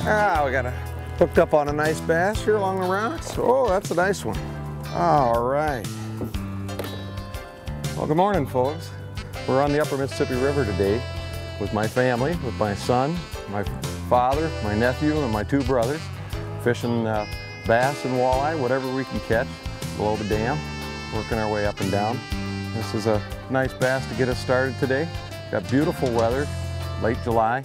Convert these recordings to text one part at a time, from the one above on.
Ah, we got hooked up on a nice bass here along the rocks. Oh, that's a nice one. All right. Well, good morning, folks. We're on the upper Mississippi River today with my family, with my son, my father, my nephew, and my two brothers, fishing bass and walleye, whatever we can catch below the dam, working our way up and down. This is a nice bass to get us started today. Got beautiful weather, late July,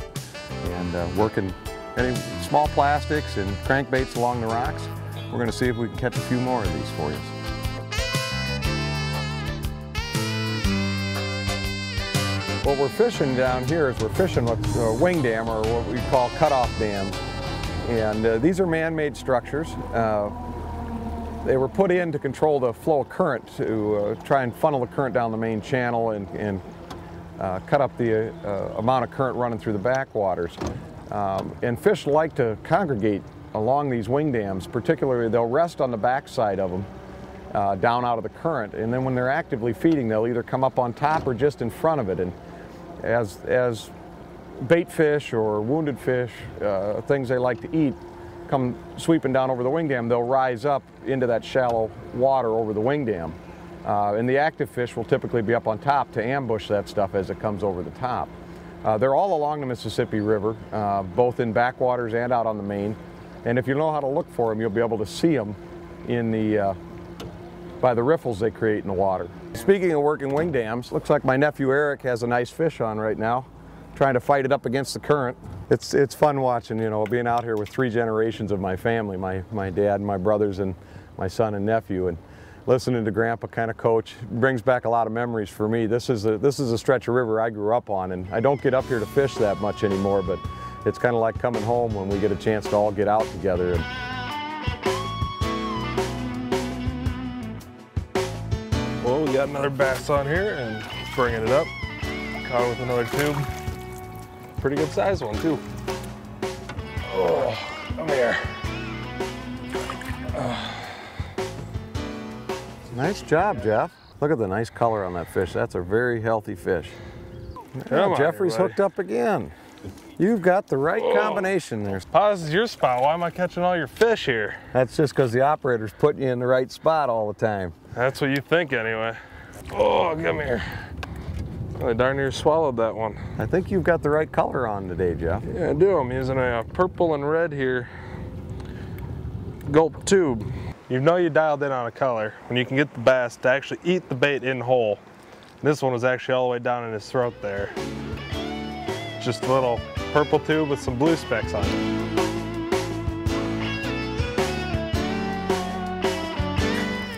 and working any small plastics and crankbaits along the rocks. We're going to see if we can catch a few more of these for you. What we're fishing down here is we're fishing with a wing dam, or what we call cutoff dams. And these are man-made structures. They were put in to control the flow of current, to try and funnel the current down the main channel and cut up the amount of current running through the backwaters. And fish like to congregate along these wing dams. Particularly, they'll rest on the backside of them, down out of the current, and then when they're actively feeding, they'll either come up on top or just in front of it. And as bait fish or wounded fish, things they like to eat, come sweeping down over the wing dam, they'll rise up into that shallow water over the wing dam. And the active fish will typically be up on top to ambush that stuff as it comes over the top. They're all along the Mississippi River, both in backwaters and out on the main. And if you know how to look for them, you'll be able to see them in the, by the riffles they create in the water. Speaking of working wing dams, looks like my nephew Eric has a nice fish on right now, trying to fight it up against the current. It's fun watching, you know, being out here with three generations of my family, my dad, my brothers, and my son and nephew, and listening to Grandpa kind of coach brings back a lot of memories for me. This is a stretch of river I grew up on, and I don't get up here to fish that much anymore, but it's kind of like coming home when we get a chance to all get out together. Well, we got another bass on here and bringing it up. Caught it with another tube. Pretty good size one too. Oh, come here. Nice job, Jeff. Look at the nice color on that fish. That's a very healthy fish. Yeah, Jeffrey's hooked up again. You've got the right combination there. Oh, this is your spot. Why am I catching all your fish here? That's just because the operator's putting you in the right spot all the time. That's what you think anyway. Oh, come here. I darn near swallowed that one. I think you've got the right color on today, Jeff. Yeah, I do. I'm using a purple and red here gulp tube. You know you dialed in on a color when you can get the bass to actually eat the bait in whole. This one was actually all the way down in his throat there. Just a little purple tube with some blue specks on it.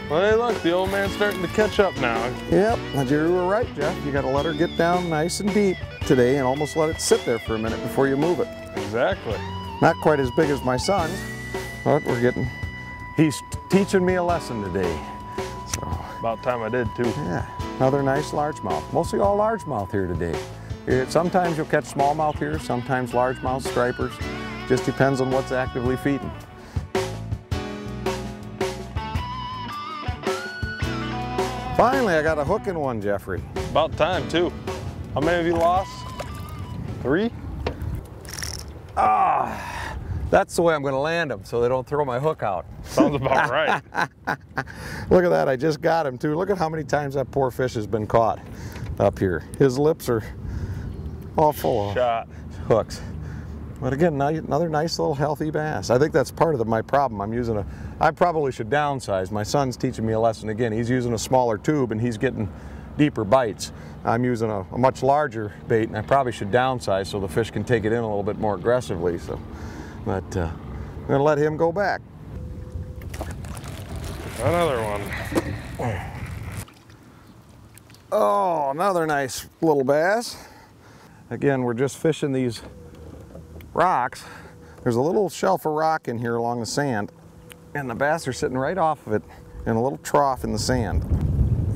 Well, hey, look, the old man's starting to catch up now. Yep, you were right, Jeff. You got to let her get down nice and deep today and almost let it sit there for a minute before you move it. Exactly. Not quite as big as my son's, but he's teaching me a lesson today. So, about time I did too. Yeah, another nice largemouth. Mostly all largemouth here today. Sometimes you'll catch smallmouth here, sometimes largemouth, stripers. Just depends on what's actively feeding. Finally, I got a hook in one, Jeffrey. About time too. How many have you lost? 3? Ah, that's the way I'm going to land them, so they don't throw my hook out. Sounds about right. Look at that, I just got him too. Look at how many times that poor fish has been caught up here. His lips are all full of hooks. But again, another nice little healthy bass. I think that's part of my problem. I probably should downsize. My son's teaching me a lesson again. He's using a smaller tube and he's getting deeper bites. I'm using a much larger bait, and I probably should downsize so the fish can take it in a little bit more aggressively. So, but I'm gonna let him go back. Another one. Oh, another nice little bass. Again, we're just fishing these rocks. There's a little shelf of rock in here along the sand, and the bass are sitting right off of it in a little trough in the sand.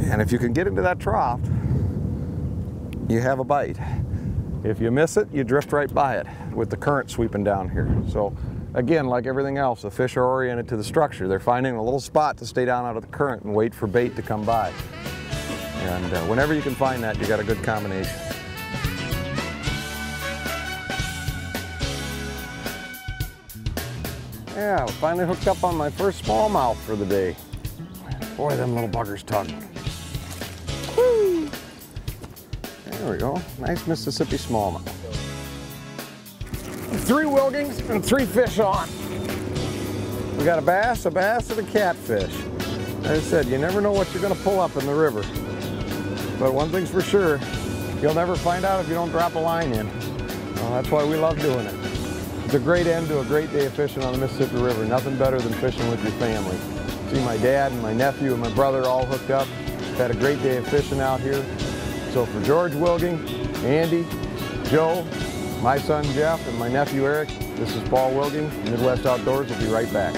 And if you can get into that trough, you have a bite. If you miss it, you drift right by it with the current sweeping down here. So again, like everything else, the fish are oriented to the structure. They're finding a little spot to stay down out of the current and wait for bait to come by. And whenever you can find that, you got a good combination. Yeah, finally hooked up on my first smallmouth for the day. Boy, them little buggers tug. Woo! There we go. Nice Mississippi smallmouth. 3 Willgings and 3 fish on. We got a bass, and a catfish. As I said, you never know what you're going to pull up in the river. But one thing's for sure, you'll never find out if you don't drop a line in. Well, that's why we love doing it. It's a great end to a great day of fishing on the Mississippi River. Nothing better than fishing with your family. See my dad and my nephew and my brother all hooked up. Had a great day of fishing out here. So for George Willging, Andy, Joe, my son Jeff, and my nephew Eric, this is Paul Willging. Midwest Outdoors will be right back.